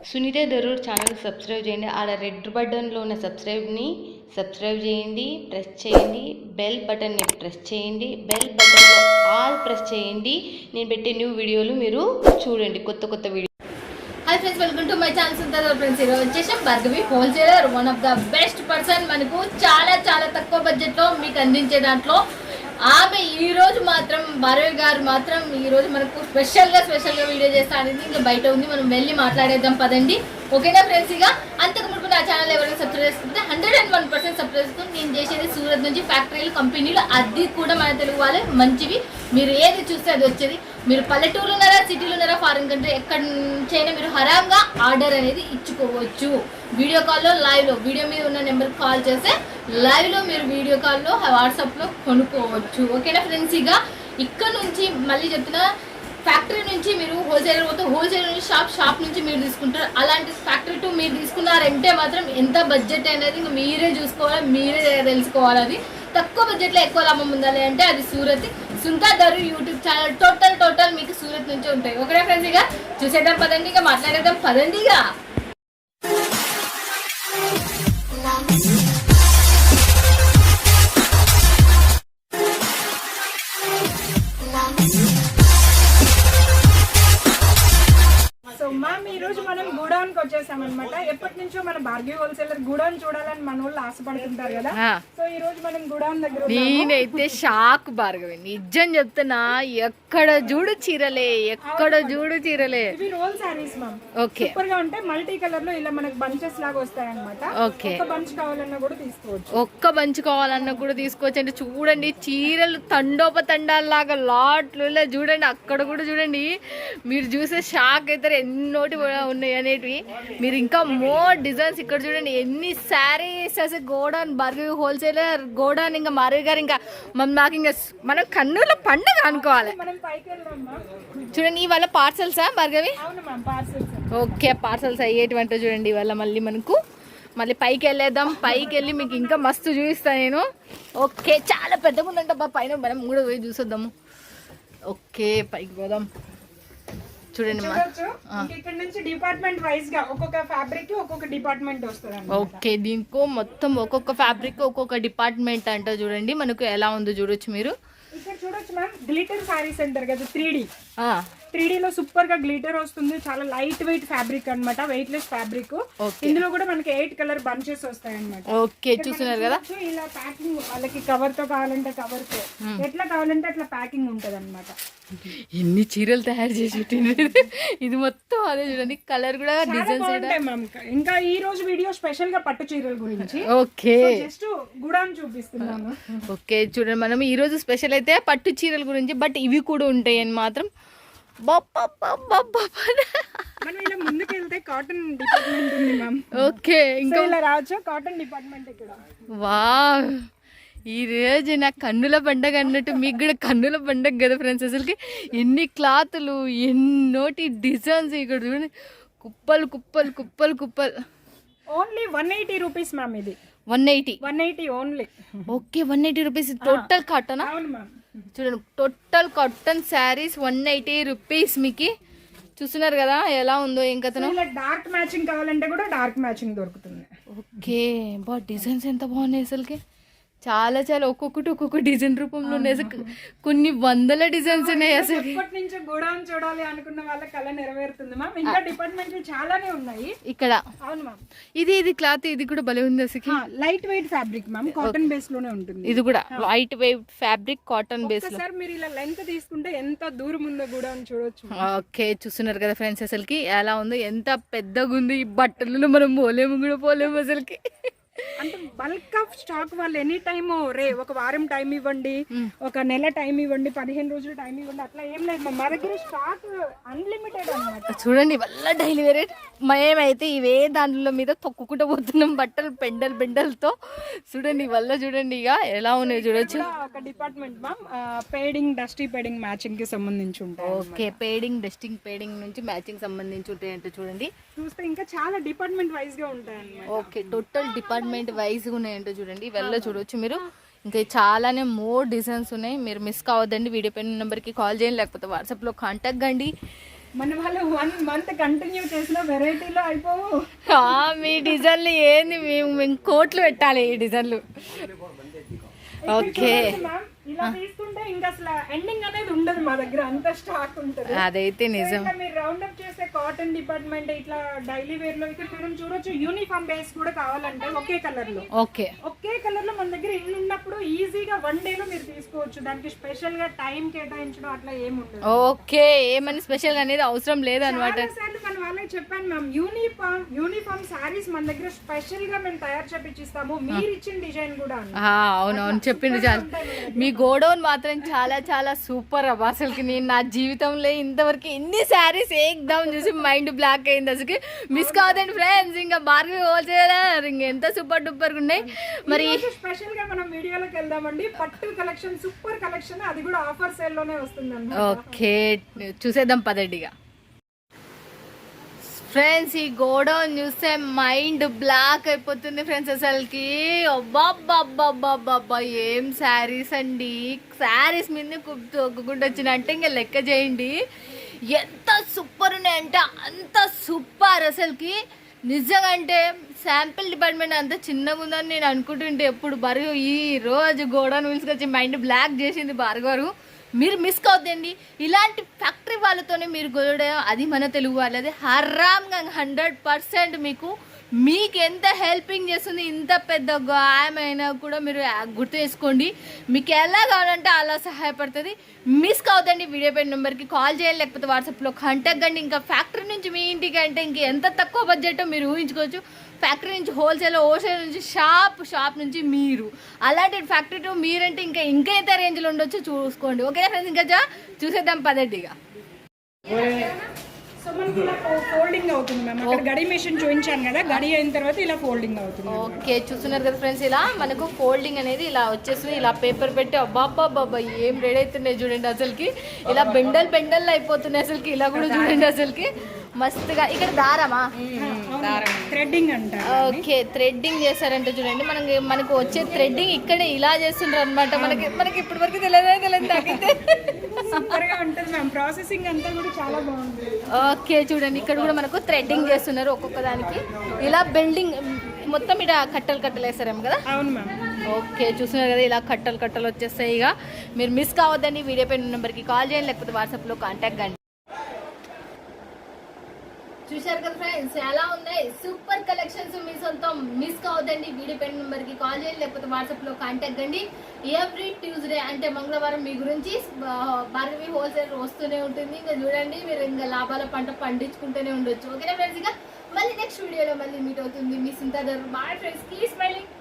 Sunitha Darur channel subscribe చేయండి. ఆడ red బటన్లో ఉన్న సబ్స్క్రైబ్ చేయండి, ప్రెస్ చేయండి. బెల్ బటన్ని ప్రెస్ చేయండి. బెల్ బటన్లో ఆల్ ప్రెస్ చేయండి. నేను పెట్టే న్యూ వీడియోలు మీరు చూడండి, కొత్త వీడియో. Hi friends, welcome to my channel Sunitha Darur. Friends, ఈరోజు వచ్చేసి Bhargavi wholesaler, one of the best person. మనకు చాలా తక్కువ బడ్జెట్లో మీకు అందించే దాంట్లో ఆమె ఈరోజు మాత్రం భార్గవి గారు మాత్రం ఈరోజు మనకు స్పెషల్గా వీడియో చేస్తా అనేది ఇంకా బయట ఉంది. మనం వెళ్ళి మాట్లాడేద్దాం పదండి. ఓకేనా ఫ్రెండ్స్? ఇక అంతకు ముందు నా ఛానల్ ఎవరైనా సబ్స్క్రైబ్ చేసుకుంటే 101% సబ్స్క్రైబ్ చేసుకుని నేను చేసేది సూరత్ నుంచి ఫ్యాక్టరీలు, కంపెనీలు, అది కూడా మన తెలుగు వాళ్ళే మంచివి. మీరు ఏది చూస్తే అది వచ్చేది. మీరు పల్లెటూరులో ఉన్నారా, సిటీలో ఉన్నారా, ఫారిన్ కంట్రీ ఎక్కడి నుంచైనా మీరు హరాంగా ఆర్డర్ అనేది ఇచ్చుకోవచ్చు. వీడియో కాల్లో, లైవ్లో, వీడియో మీద ఉన్న నెంబర్కి కాల్ చేస్తే లైవ్లో మీరు వీడియో కాల్లో, వాట్సాప్లో కొనుక్కోవచ్చు. ఓకేనా ఫ్రెండ్స్? ఇక ఇక్కడ నుంచి మళ్ళీ చెప్తున్నా, ఫ్యాక్టరీ నుంచి మీరు హోల్సేలర్ పోతే హోల్సేలర్ నుంచి షాప్ నుంచి మీరు తీసుకుంటారు. అలాంటి ఫ్యాక్టరీ టు మీరు తీసుకున్నారంటే మాత్రం ఎంత బడ్జెట్ అనేది మీరే చూసుకోవాలి, మీరే తెలుసుకోవాలి. అది తక్కువ బడ్జెట్లో ఎక్కువ లాభం ఉండాలి అంటే అది Sunitha Darur YouTube channel. Total మీకు సూరత్ నుంచి ఉంటాయి. Okay friends? ఇక చూసేద్దాం పదండి, ఇక మాట్లాడేద్దాం పదండి. ఇక ఈ రోజు మనం గూడౌన్ కి వచ్చేసామన్నమాట. ఎప్పటి నుంచో మన భార్గవి హోల్సేలర్ గూడౌన్ చూడాలని మన వాళ్ళు ఆశపడుతుంటారు కదా. సో ఈ రోజు మనం గూడౌన్ దగ్గర నేనైతే షాక్ భార్గవి, నిజం చెప్తున్నా. ఎక్కడ చూడు చీరలే. ఇవి roll saris ma'am. Okay, super గా ఉంటాయి. మల్టీ కలర్ లో ఇలా మనకి బంచెస్ లాగా వస్తాయి అన్నమాట. ఓకే, ఒక్క బంచ్ కావాలన్నా కూడా తీసుకోవచ్చు. అంటే చూడండి, చీరలు తండోపతండాలాగా లాట్లు చూడండి. అక్కడ కూడా చూడండి, మీరు చూసే షాక్ అవుతారు. ఎన్నోటి ఉన్నాయి అనేటివి. మీరు ఇంకా మోర్ డిజైన్స్ ఇక్కడ చూడండి. ఎన్ని శారీస్ అసలు గోడౌన్, భార్గవి హోల్సేలర్ గోడౌన్. ఇంకా భార్గవి గారు ఇంకా మాకు ఇంకా మనం కన్నుల పండుగ అనుకోవాలి. చూడండి, ఇవాళ పార్సల్సా భార్గవి? ఓకే, పార్సల్స్ అయ్యేటువంటి చూడండి. ఇవాళ మళ్ళీ పైకి వెళ్ళేద్దాం. పైకి వెళ్ళి మీకు ఇంకా మస్తు చూపిస్తాను నేను. ఓకే, చాలా పెద్దగా ఉందంట పైన. మనం కూడా పోయి చూసొద్దాము. ఓకే, పైకి పోదాం. చూడండి, ఇక్కడ నుంచి డిపార్ట్మెంట్ వైజ్ గా ఒక్కొక్క ఫ్యాబ్రిక్ ఒక్కొక్క డిపార్ట్మెంట్ వస్తుంది. ఓకే, దీనికో మొత్తం ఒక్కొక్క ఫ్యాబ్రిక్ ఒక్కొక్క డిపార్ట్మెంట్ అంట. చూడండి మనకు ఎలా ఉందో చూడొచ్చు మీరు. ఇక్కడ చూడొచ్చు మ్యామ్, గ్లిటర్ సారీస్ అంటారు కదా, 3D లో సూపర్ గా గ్లిటర్ వస్తుంది. చాలా లైట్ వెయిట్ ఫ్యాబ్రిక్ అన్నమాట, వెయిట్ లెస్ ఫ్యాబ్రిక్. ఇందులో కూడా మనకి 8 కలర్ బంచెస్ వస్తాయి అన్నమాట. ఓకే, చూస్తున్నారు కదా. ఇలా ప్యాకింగ్ వాళ్ళకి కవర్ తో కావాలంటే కవర్ తో, ఎట్లా కావాలంటే అట్లా ప్యాకింగ్ ఉంటది అన్నమాట. ఎన్ని చీరలు తయారు చేసి ఇది మొత్తం అదే చూడండి. కలర్ కూడా డిజైన్స్ ఉంటాయి మ్యామ్. ఇంకా ఈ రోజు వీడియో స్పెషల్ గా పట్టు చీరల గురించి. ఓకే, జస్ట్ గుడాన్ చూపిస్తున్నాను. ఓకే, చూడండి, మనం ఈ రోజు స్పెషల్ అయితే పట్టు చీరల గురించి. బట్ ఇవి కూడా ఉంటాయి అని మాత్రం. మనం ఇలా ముందుకు వెళ్తే కాటన్ డిపార్ట్మెంట్ ఉంది మ్యామ్. ఓకే, ఇంకా ఇలా రావచ్చు కాటన్ డిపార్ట్మెంట్ ఇక్కడ. వావ్, ఈ రోజు నా కన్నుల పండగ అన్నట్టు మీకు కూడా కన్నుల పండగ కదా ఫ్రెండ్స్. అసలుకి ఎన్ని క్లాతులు, ఎన్నోటి డిజైన్స్ ఇక్కడ చూడండి. కుప్పలు. Only 180 rupees ma'am. ఇది 180 only. Okay, 180 rupees. Total cotton. అవును మ్యామ్. చూడండి, టోటల్ కాటన్ శారీస్ 180 రూపీస్. మీకు చూస్తున్నారు కదా ఎలా ఉందో ఏం కథను. ఇలా డార్క్ మ్యాచింగ్ కావాలంటే కూడా డార్క్ మ్యాచింగ్ దొరుకుతుంది. ఓకే, బా డిజైన్స్ ఎంత బాగున్నాయి అసలుకి. చాలా ఒక్కొక్కటి ఒక్కొక్క డిజైన్ రూపంలో ఉన్నాయి. అసలు కొన్ని వందల డిజైన్స్ ఉన్నాయి. అసలు ఇప్పటి నుంచి గోడౌన్ చూడాలి అనుకున్న వాళ్ళ కళ నెరవేరుతుంది మ్యామ్. ఇంకా డిపార్ట్మెంట్లు చాలానే ఉన్నాయి ఇక్కడ. అవును మ్యామ్. ఇది క్లాత్, ఇది కూడా భలే ఉంది అసలు. Light weight fabric ma'am, cotton base లోనే ఉంటుంది. ఇది కూడా light weight fabric, cotton base లో. సార్ మీరు ఇలా లెంత్ తీసుకుంటే ఎంత దూరం ఉందో గోడౌన్ చూడొచ్చు. ఓకే, చూస్తున్నారు కదా ఫ్రెండ్స్, అసలుకి ఎలా ఉందో, ఎంత పెద్దగా ఉంది. ఈ బట్టలు మనం పోలేము అసలుకి. అంటే బల్క్ ఆఫ్ స్టాక్ వాళ్ళు ఎనీ టైమ్ ఒక వారం టైం ఇవ్వండి, ఒక నెల టైం ఇవ్వండి, 15 రోజులు టైం ఇవ్వండి, అట్లా ఏం లేదు మా దగ్గర. స్టాక్ అన్లిమిటెడ్ అన్నమాట. చూడండి, వల్ల డైలీ వేరే. మేమైతే ఇవే దాంట్లో మీద తొక్కుకుంటూ పోతున్నాం బట్టలు బెండలతో. చూడండి వల్ల చూడండి ఇక ఎలా ఉన్నాయి చూడొచ్చు. ఒక department ma'am, padding, dusty padding matching కి సంబంధించి ఉంటాయి. ఓకే, పేడింగ్, డస్టింగ్ పేడింగ్ నుంచి మ్యాచింగ్ సంబంధించి ఉంటాయి అంటే చూడండి. చూస్తే ఇంకా చాలా డిపార్ట్మెంట్ వైజ్ గా ఉంటాయి అన్నమాట. ఓకే, టోటల్ డిపార్ట్మెంట్ వైజ్ ఉన్నాయంటే చూడండి. వెళ్ళ చూడొచ్చు మీరు. ఇంకా చాలానే మోర్ డిజైన్స్ ఉన్నాయి. మీరు మిస్ కావద్దండి. వీడియో పైన నెంబర్కి కాల్ చేయండి, లేకపోతే వాట్సాప్లో కాంటాక్ట్ కండి. మన వాళ్ళు 1 month కంటిన్యూ చేసిన వెరైటీలో అయిపోవు. మీ డిజైన్లు ఏంది, మేము కోట్లు పెట్టాలి ఈ డిజైన్లు. ఓకే, మ్యామ్ ఇలా తీసుకుంటే ఇంకా అసలు ఎండింగ్ అనేది ఉండదు, మా దగ్గర అంత స్టాక్ ఉంటుంది. అదైతే నిజం. ఇట్లా మీరు రౌండ్ అప్ చేస్తే కాటన్ డిపార్ట్మెంట్ ఇట్లా డైలీ వేర్ లో ఇక్కడ మనం చూడొచ్చు. యూనిఫామ్ బేస్ కూడా కావాలంటే ఒకే కలర్ లో, ఓకే ఒకే కలర్ లో మన దగ్గర ఇల్లు ఉన్నప్పుడు ఈజీగా 1 day లో మీరు తీసుకోవచ్చు. దానికి స్పెషల్ గా టైం కేటాయించడం అట్లా ఏమి ఉండదు. ఓకే, ఏమని స్పెషల్ అనేది అవసరం లేదు అనమాట. చాలాసార్లు మన వాళ్ళకి చెప్పాను మ్యామ్, యూనిఫామ్ సారీస్ మన దగ్గర స్పెషల్ గా మేము తయారు చేపిస్తాము, మీరు ఇచ్చిన డిజైన్ కూడా. అవునవును, చెప్పిండు చాలు. మీ గోడౌన్ మాత్రం చాలా చాలా సూపర్ అబ్బా. అసలుకి నేను నా జీవితంలో ఇంతవరకు ఎన్ని శారీస్ ఏకదమ్ చూసి మైండ్ బ్లాక్ అయింది. అసలు మిస్ కావద్దండి ఫ్రెండ్స్, ఇంకా భార్గవి హోల్సేలర్ ఇంకా ఎంత సూపర్ డూపర్ ఉన్నాయి. మరి స్పెషల్ గా మనం వీడియోలోకి వెళ్దామండి. పట్టు కలెక్షన్, సూపర్ కలెక్షన్, అది కూడా ఆఫర్ సేల్ లోనే వస్తుంది. ఓకే, చూసేద్దాం పదండిగా. ఫ్రెండ్స్, ఈ గోడౌన్ చూస్తే మైండ్ బ్లాక్ అయిపోతుంది ఫ్రెండ్స్. అసలుకి అబ్బాబ్బాబ్బాబ్బాబ్బా ఏం శారీస్ అండి. శారీస్ మీద తొక్కుకుంటూ వచ్చినంటే ఇంకా లెక్క చేయండి ఎంత సూపర్ ఉన్నాయంటే అంత సూపర్. అసలుకి నిజంగా అంటే శాంపిల్ డిపార్ట్మెంట్ అంత చిన్నగా ఉందని నేను అనుకుంటుంటే ఎప్పుడు భార్గవ్ ఈ రోజు గోడౌన్ పిలుచుకొచ్చి మైండ్ బ్లాక్ చేసింది భార్గవ్. మీరు మిస్ కావద్దండి, ఇలాంటి ఫ్యాక్టరీ వాళ్ళతోనే మీరు గొడవ, అది మన తెలుగు వాళ్ళది హరామ్గా 100% మీకు ఎంత హెల్పింగ్ చేస్తుంది. ఇంత పెద్ద గాయమైనా కూడా మీరు గుర్తు చేసుకోండి, మీకు ఎలా కావాలంటే అలా సహాయపడుతుంది. మిస్ కావద్దండి. వీడియో పైన నెంబర్కి కాల్ చేయాలి, లేకపోతే వాట్సాప్లో కాంటాక్ట్ కండి. ఇంకా ఫ్యాక్టరీ నుంచి మీ ఇంటికి అంటే ఇంక ఎంత తక్కువ బడ్జెట్ మీరు ఊహించుకోవచ్చు. ఫ్యాక్టరీ నుంచి హోల్సేల్ నుంచి షాప్ నుంచి మీరు అలాంటి ఫ్యాక్టరీ టు మీరంటే ఇంకా ఎంత రేంజ్లో ఉండొచ్చు చూసుకోండి. ఓకే ఫ్రెండ్స్, ఇంకా చూసేద్దాం పదండిగా. సో మనకి ఇలా ఫోల్డింగ్ అవుతుంది మ్యామ్. అక్కడ గడి మెషిన్ చూపించాను కదా, గడి అయిన తర్వాత ఇలా ఫోల్డింగ్ అవుతుంది. ఓకే, చూస్తున్నారు కదా ఫ్రెండ్స్, ఇలా మనకు ఫోల్డింగ్ అనేది ఇలా వచ్చేస్తుంది. ఇలా పేపర్ పెట్టి అబ్బాబ్బాబ్బా ఏం రెడీ అవుతున్నాయి చూడండి. అసలుకి ఇలా బెండల్ అయిపోతున్నాయి. అసలుకి ఇలా కూడా చూడండి. అసలుకి మస్తుగా ఇక్కడ దారమా థ్రెడ్డింగ్ అంట. ఓకే, థ్రెడ్డింగ్ చేస్తారంటే చూడండి. మనకు వచ్చే థ్రెడ్డింగ్ ఇక్కడే ఇలా చేస్తుండ్రు అనమాట. మనకి ఇప్పటి వరకు తెలియదు తాకితే సూపర్ గా ఉంటుంది మ్యామ్. ప్రాసెసింగ్ అంతా కూడా చాలా బాగుంది. ఓకే, చూడండి ఇక్కడ కూడా మనకు థ్రెడ్డింగ్ చేస్తున్నారు. ఒక్కొక్క దానికి ఇలా బెల్డింగ్ మొత్తం ఇలా కట్టలు వేస్తారేమో కదా. అవును మ్యామ్. ఓకే, చూస్తున్నారు కదా, ఇలా కట్టలు వచ్చేస్తాయి. ఇక మీరు మిస్ కావద్దండి. వీడియో పైన నెంబర్కి కాల్ చేయండి, లేకపోతే వాట్సాప్లో కాంటాక్ట్ కండి. చూశారు కదా ఫ్రెండ్స్, ఎలా ఉన్నాయి సూపర్ కలెక్షన్స్. మీ సొంతం మిస్ కావద్దండి. వీడియో పైన నెంబర్కి కాల్ చేయండి, లేకపోతే వాట్సాప్లో కాంటాక్ట్ కండి. ఎవ్రీ ట్యూస్డే అంటే మంగళవారం మీ గురించి భార్గవి హోల్సేల్ వస్తూనే ఉంటుంది. ఇంకా చూడండి, మీరు ఇంకా లాభాల పంట పండించుకుంటూనే ఉండొచ్చు. ఓకేనా ఫ్రెండ్స్, ఇక మళ్ళీ నెక్స్ట్ వీడియోలో మళ్ళీ మీట్ అవుతుంది మీ సింతాదర్. Bye friends, keep smiling.